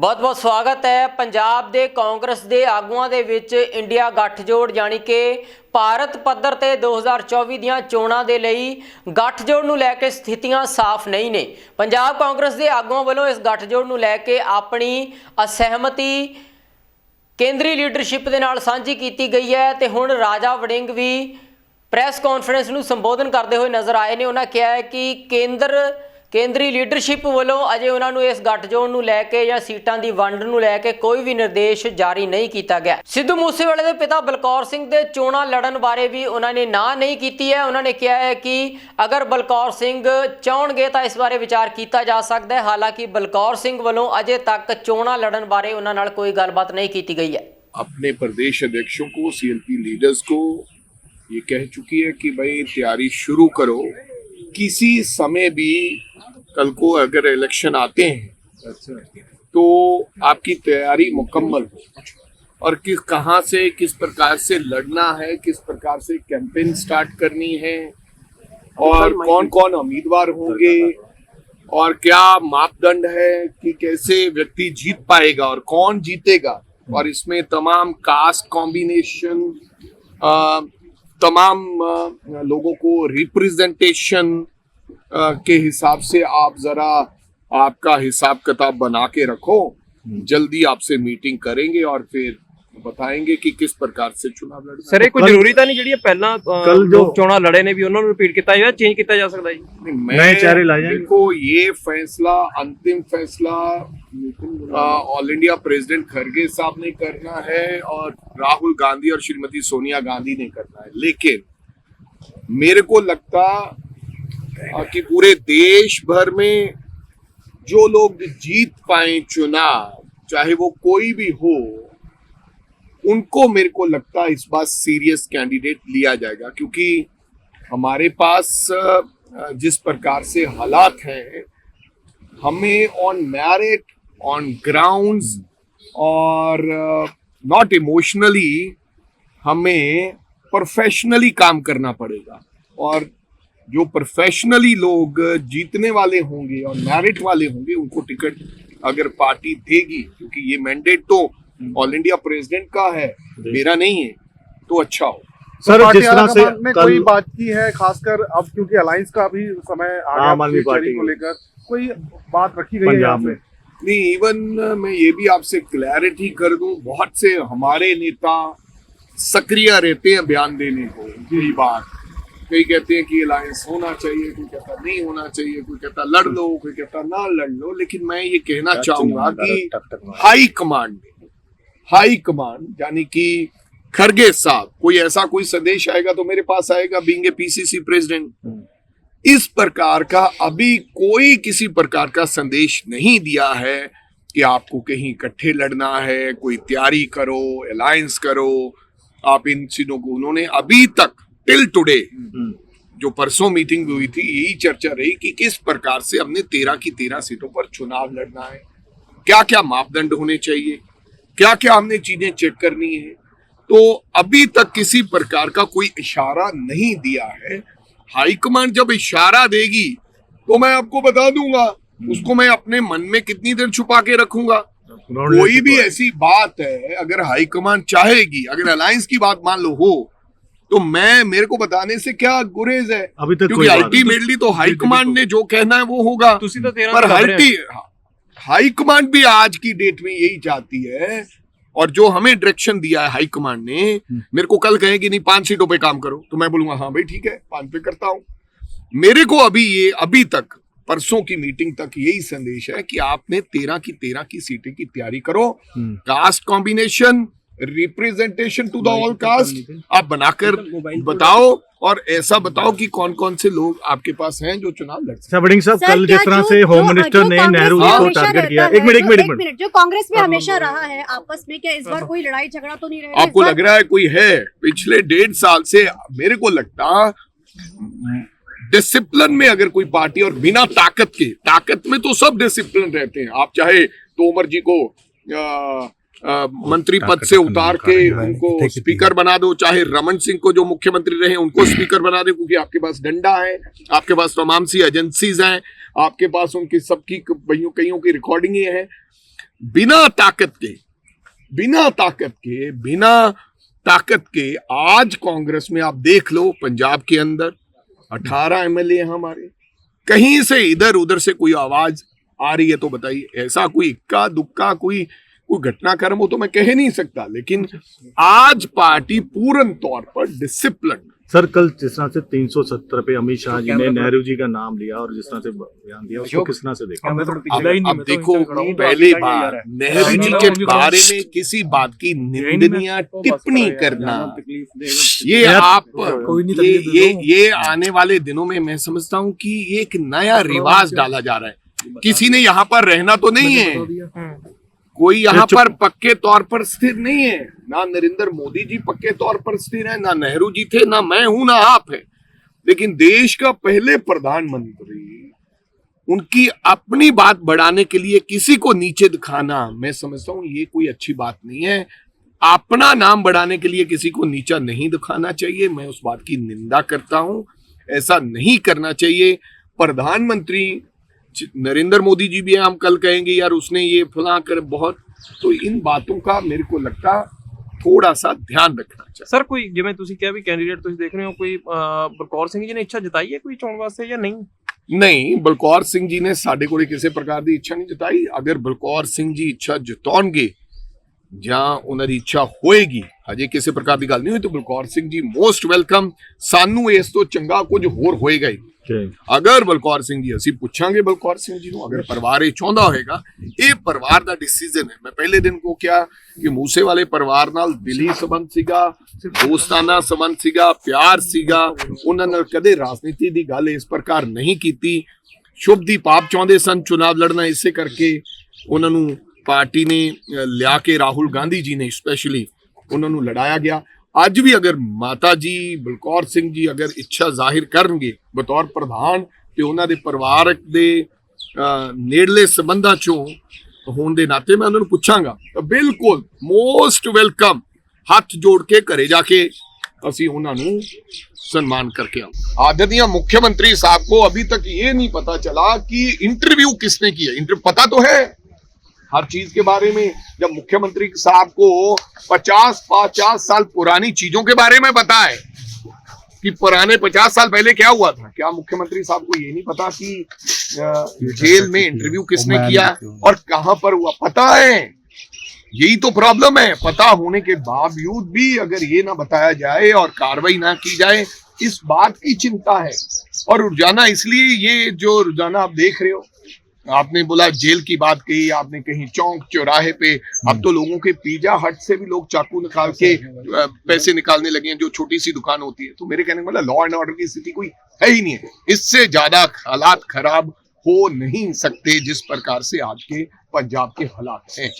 बहुत बहुत स्वागत है। पंजाब ਦੇ ਕਾਂਗਰਸ ਦੇ ਆਗੂਆਂ ਦੇ ਵਿੱਚ ਇੰਡੀਆ ਗੱਠਜੋੜ ਯਾਨੀ ਕਿ ਭਾਰਤ ਪੱਧਰ ਤੇ 2024 ਦੀਆਂ ਚੋਣਾਂ ਦੇ ਲਈ ਗੱਠਜੋੜ ਨੂੰ ਲੈ ਕੇ ਸਥਿਤੀਆਂ ਸਾਫ਼ ਨਹੀਂ ਨੇ। ਪੰਜਾਬ ਕਾਂਗਰਸ ਦੇ ਆਗੂਆਂ ਵੱਲੋਂ ਇਸ ਗੱਠਜੋੜ ਨੂੰ ਲੈ ਕੇ ਆਪਣੀ ਅਸਹਿਮਤੀ ਕੇਂਦਰੀ ਲੀਡਰਸ਼ਿਪ ਦੇ ਨਾਲ ਸਾਂਝੀ ਕੀਤੀ ਗਈ ਹੈ ਤੇ ਹੁਣ ਰਾਜਾ ਵੜਿੰਗ ਵੀ ਪ੍ਰੈਸ ਕਾਨਫਰੰਸ ਨੂੰ ਸੰਬੋਧਨ ਕਰਦੇ ਹੋਏ ਨਜ਼ਰ ਆਏ ਨੇ। ਉਹਨਾਂ ਕਿਹਾ ਹੈ ਕਿ ਕੇਂਦਰੀ ਲੀਡਰਸ਼ਿਪ ਵੱਲੋਂ ਅਜੇ ਉਹਨਾਂ ਨੂੰ ਇਸ ਗੱਠਜੋੜ ਨੂੰ ਲੈ ਕੇ ਜਾਂ ਸੀਟਾਂ ਦੀ ਵੰਡ ਨੂੰ ਲੈ ਕੇ ਕੋਈ ਵੀ ਨਿਰਦੇਸ਼ ਜਾਰੀ ਨਹੀਂ ਕੀਤਾ ਗਿਆ। ਸਿੱਧੂ ਮੂਸੇਵਾਲੇ ਦੇ ਪਿਤਾ ਬਲਕੌਰ ਸਿੰਘ ਦੇ ਚੋਣਾਂ ਲੜਨ ਬਾਰੇ ਵੀ ਉਹਨਾਂ ਨੇ ਨਾ ਨਹੀਂ ਕੀਤੀ ਹੈ। ਉਹਨਾਂ ਨੇ ਕਿਹਾ ਹੈ ਕਿ ਅਗਰ ਬਲਕੌਰ ਸਿੰਘ ਚਾਹਣਗੇ ਤਾਂ ਇਸ ਬਾਰੇ ਵਿਚਾਰ ਕੀਤਾ ਜਾ ਸਕਦਾ ਹੈ। ਹਾਲਾਂਕਿ ਬਲਕੌਰ ਸਿੰਘ ਵੱਲੋਂ ਅਜੇ ਤੱਕ ਚੋਣਾਂ ਲੜਨ ਬਾਰੇ ਉਹਨਾਂ ਨਾਲ ਕੋਈ ਗੱਲਬਾਤ नहीं की गई है। अपने प्रदेश अध्यक्षों को, सीएलपी लीडर्स को ये कह चुकी है कि भाई तैयारी शुरू करो। किसी समय भी कल को अगर इलेक्शन आते हैं तो आपकी तैयारी मुकम्मल हो और कहां से किस प्रकार से लड़ना है, किस प्रकार से कैंपेन स्टार्ट करनी है और कौन कौन उम्मीदवार होंगे और क्या मापदंड है कि कैसे व्यक्ति जीत पाएगा और कौन जीतेगा। और इसमें तमाम कास्ट कॉम्बिनेशन, तमाम लोगों को रिप्रेजेंटेशन के हिसाब से आप जरा आपका हिसाब किताब बना के रखो। जल्दी आपसे मीटिंग करेंगे और फिर बताएंगे कि किस प्रकार से चुनाव लड़ना। सर ये कोई जरूरी तो नहीं ਜਿਹੜੀ ਪਹਿਲਾਂ ਜੋ ਚੋਣਾਂ ਲੜੇ ਨੇ ਵੀ ਉਹਨਾਂ ਨੂੰ ਰਿਪੀਟ ਕੀਤਾ ਜਾਵੇ, ਚੇਂਜ ਕੀਤਾ ਜਾ ਸਕਦਾ ਜੀ। नए चेहरे लाए जाएंगे। देखो ये फैसला, अंतिम फैसला ऑल इंडिया प्रेसिडेंट खड़गे साहब ने करना है और राहुल गांधी और श्रीमती सोनिया गांधी ने करना है। लेकिन मेरे को लगता कि पूरे देश भर में जो लोग जीत पाए चुनाव, चाहे वो कोई भी हो, उनको मेरे को लगता है इस बार सीरियस कैंडिडेट लिया जाएगा। क्योंकि हमारे पास जिस प्रकार से हालात हैं, हमें ऑन मेरिट, ऑन ग्राउंड्स और नॉट इमोशनली हमें प्रोफेशनली काम करना पड़ेगा। और जो प्रोफेशनली लोग जीतने वाले होंगे और मेरिट वाले होंगे उनको टिकट अगर पार्टी देगी, क्योंकि ये मैंडेट तो ऑल इंडिया प्रेसिडेंट का है, मेरा नहीं है, तो अच्छा हो। सर जिस तरह से ने कोई बात की है, खासकर अब क्योंकि अलायंस का भी समय आ गया पार्टी को लेकर कोई बात रखी गई है यहाँ पे? नहीं, इवन मैं ये भी आपसे क्लैरिटी कर दूं, बहुत से हमारे नेता सक्रिय रहते हैं बयान देने को। यही बात कई कहते हैं कि अलायंस होना चाहिए, कोई कहता नहीं होना चाहिए, कोई कहता लड़ लो, कोई कहता ना लड़ लो। लेकिन मैं ये कहना चाहूंगा कि हाई कमांड यानी कि खड़गे साहब, कोई ऐसा कोई संदेश आएगा तो मेरे पास आएगा, बीइंग ए पीसीसी प्रेसिडेंट। इस प्रकार का अभी कोई किसी प्रकार का संदेश नहीं दिया है कि आपको कहीं इकट्ठे लड़ना है, कोई तैयारी करो, अलायंस करो, आप इन चीजों को उन्होंने अभी तक टिल टुडे जो परसों मीटिंग हुई थी यही चर्चा रही कि किस प्रकार से हमने 13 की 13 सीटों पर चुनाव लड़ना है, क्या क्या मापदंड होने चाहिए, क्या क्या हमने चीजें चेक करनी है। तो अभी तक किसी प्रकार का कोई इशारा नहीं दिया है। हाईकमांड जब इशारा देगी तो मैं आपको बता दूंगा, उसको मैं अपने मन में कितनी देर छुपा के रखूंगा। कोई भी ऐसी बात है अगर हाईकमांड चाहेगी, अगर अलायंस की बात मान लो हो, तो मेरे को बताने से क्या गुरेज है। अभी तक क्योंकि अल्टीमेटली तो हाईकमांड ने जो कहना है वो होगा। पर हाईकमांड भी आज की डेट में यही चाहती है और जो हमें डायरेक्शन दिया है हाईकमांड ने, मेरे को कल कहेगी नहीं 5 सीटों पे काम करो, तो मैं बोलूंगा हाँ भाई ठीक है 5 पे करता हूं। मेरे को अभी तक परसों की मीटिंग तक यही संदेश है कि आपने 13 की सीटें की तैयारी करो। Caste combination, representation to the all caste आप बनाकर बताओ और ऐसा बताओ कि कौन कौन से लोग आपके पास हैं जो चुनाव लड़ सकते हैं। वड़िंग साहब, कल जिस तरह से होम मिनिस्टर ने नेहरू जी को टारगेट किया, एक मिनट, जो कांग्रेस में हमेशा रहा है आपस में, क्या इस बार कोई लड़ाई झगड़ा तो नहीं रहेगा? आपको लग रहा है कोई है? पिछले 1.5 साल से मेरे को लगता डिसिप्लिन में अगर कोई पार्टी, और बिना ताकत में तो सब डिसिप्लिन रहते हैं। आप चाहे तोमर जी को मंत्री पद से उतार के उनको स्पीकर बना दो, चाहे रमन सिंह को जो मुख्यमंत्री रहे उनको स्पीकर बना दो, क्योंकि आपके पास डंडा है, आपके पास तमाम सी एजेंसीज हैं, आपके पास उनकी सबकी कईयों की रिकॉर्डिंग है। बिना ताकत के आज कांग्रेस में आप देख लो, पंजाब के अंदर 18 एमएलए हमारे, कहीं से इधर उधर से कोई आवाज आ रही है तो बताइए, ऐसा कोई इक्का दुक्का कोई घटनाक्रम हो तो मैं कह नहीं सकता, लेकिन आज पार्टी पूर्ण तौर पर डिसिप्लिन। सर कल जिस तरह से 370 पे अमित शाह जी ने नेहरू जी का नाम लिया और जिस तरह से बयान दिया, उसको किस तरह से देखा? अब देखो, पहली बार नेहरू जी के बारे में किसी बात की निंदनीय टिप्पणी करना, ये आप ये आने वाले दिनों में मैं समझता हूँ कि एक नया रिवाज डाला जा रहा है। किसी ने यहाँ पर रहना तो नहीं है, कोई यहाँ पर पक्के तौर पर स्थिर नहीं है, ना नरेंद्र मोदी जी पक्के तौर पर स्थिर है, ना नेहरू जी थे, ना मैं हूं, ना आप है, लेकिन देश का पहले प्रधानमंत्री, उनकी अपनी बात बढ़ाने के लिए किसी को नीचे दिखाना, मैं समझता हूं ये कोई अच्छी बात नहीं है। अपना नाम बढ़ाने के लिए किसी को नीचा नहीं दिखाना चाहिए, मैं उस बात की निंदा करता हूं, ऐसा नहीं करना चाहिए। प्रधानमंत्री नरेंद्र मोदी जी भी हम कल कहेंगे यार उसने ये फला कर बहुत, तो इन बातों का मेरे को लगता थोड़ा सा ध्यान रखना चाहिए। सर कोई जिਵੇਂ ਤੁਸੀਂ ਕਿਹਾ ਵੀ ਕੈਂਡੀਡੇਟ ਤੁਸੀਂ ਦੇਖ ਰਹੇ ਹੋ, ਕੋਈ ਬਲਕੌਰ ਸਿੰਘ ਜੀ ਨੇ ਇੱਛਾ ਜਤਾਈ ਹੈ ਕੋਈ ਚੋਣ ਵਾਸਤੇ ਜਾਂ ਨਹੀਂ? नहीं, बलकौर सिंह जी ने साडे कोले किसी प्रकार की इच्छा नहीं जताई। अगर बलकौर सिंह जी इच्छा जताउणगे ਜਾਂ ਉਹਨਾਂ ਦੀ ਇੱਛਾ ਹੋਏਗੀ, ਹਜੇ ਕਿਸੇ ਪ੍ਰਕਾਰ ਦੀ ਗੱਲ ਨਹੀਂ ਹੋਈ, तो बलकौर सिंह जी मोस्ट वेलकम। ਸਾਨੂੰ ਇਸ ਤੋਂ ਚੰਗਾ ਕੁਝ ਹੋਰ ਹੋਏਗਾ ਹੀ। ਅਗਰ ਬਲਕੌਰ ਸਿੰਘ ਜੀ, ਅਸੀਂ ਪੁੱਛਾਂਗੇ ਬਲਕੌਰ ਸਿੰਘ ਜੀ ਨੂੰ, ਅਗਰ ਪਰਿਵਾਰ ਇਹ ਚਾਹੁੰਦਾ ਹੋਏਗਾ, ਇਹ ਪਰਿਵਾਰ ਦਾ ਡਿਸੀਜਨ ਹੈ। ਮੈਂ ਪਹਿਲੇ ਦਿਨ ਕੋ ਕਿਹਾ ਕਿ ਮੂਸੇ ਵਾਲੇ ਪਰਿਵਾਰ ਨਾਲ ਦਿਲੀ ਸੰਬੰਧ ਸੀਗਾ, ਦੋਸਤਾਨਾ ਸੰਬੰਧ ਸੀਗਾ, ਪਿਆਰ ਸੀਗਾ, ਉਹਨਾਂ ਨਾਲ ਕਦੇ ਰਾਜਨੀਤੀ ਦੀ ਗੱਲ ਇਸ ਪ੍ਰਕਾਰ ਨਹੀਂ ਕੀਤੀ। ਸ਼ੁਭਦੀਪ ਆਪ ਚਾਹੁੰਦੇ ਸਨ ਚੁਣਾਵ ਲੜਨਾ, ਇਸੇ ਕਰਕੇ ਉਹਨਾਂ ਨੂੰ पार्टी ने लिया के राहुल गांधी जी ने स्पेशली उन्होंने लड़ाया गया। अज भी अगर माता जी बलकौर सिंह जी अगर इच्छा जाहिर करनगे बतौर प्रधान, तो उन्होंने परिवार के नेड़ले संबंधा चों होने के नाते मैं उन्होंने पूछांगा, तो बिल्कुल मोस्ट वेलकम। हाथ जोड़ के घरे जाके असी उन्होंने सम्मान करके आओ। आदरणीय मुख्यमंत्री साहब को अभी तक ये नहीं पता चला कि इंटरव्यू किसने किया। पता तो है हर चीज के बारे में, जब मुख्यमंत्री साहब को 50 साल पुरानी चीजों के बारे में पता है कि पुराने 50 साल पहले क्या हुआ था, क्या मुख्यमंत्री साहब को ये नहीं पता कि जेल में इंटरव्यू किसने किया और कहां पर हुआ? पता है, यही तो प्रॉब्लम है। पता होने के बावजूद भी अगर ये ना बताया जाए और कार्रवाई ना की जाए, इस बात की चिंता है। और रोजाना, इसलिए ये जो रोजाना आप देख रहे हो, आपने बोला जेल की बात कही, आपने कहीं चौक चौराहे पे, अब तो लोगों के पिज्जा हट से भी लोग चाकू निकाल के पैसे निकालने लगे हैं, जो छोटी सी दुकान होती है। तो मेरे कहने का मतलब लॉ एंड ऑर्डर की स्थिति कोई है ही नहीं है। इससे ज्यादा हालात खराब हो नहीं सकते जिस प्रकार से आज के पंजाब के हालात हैं।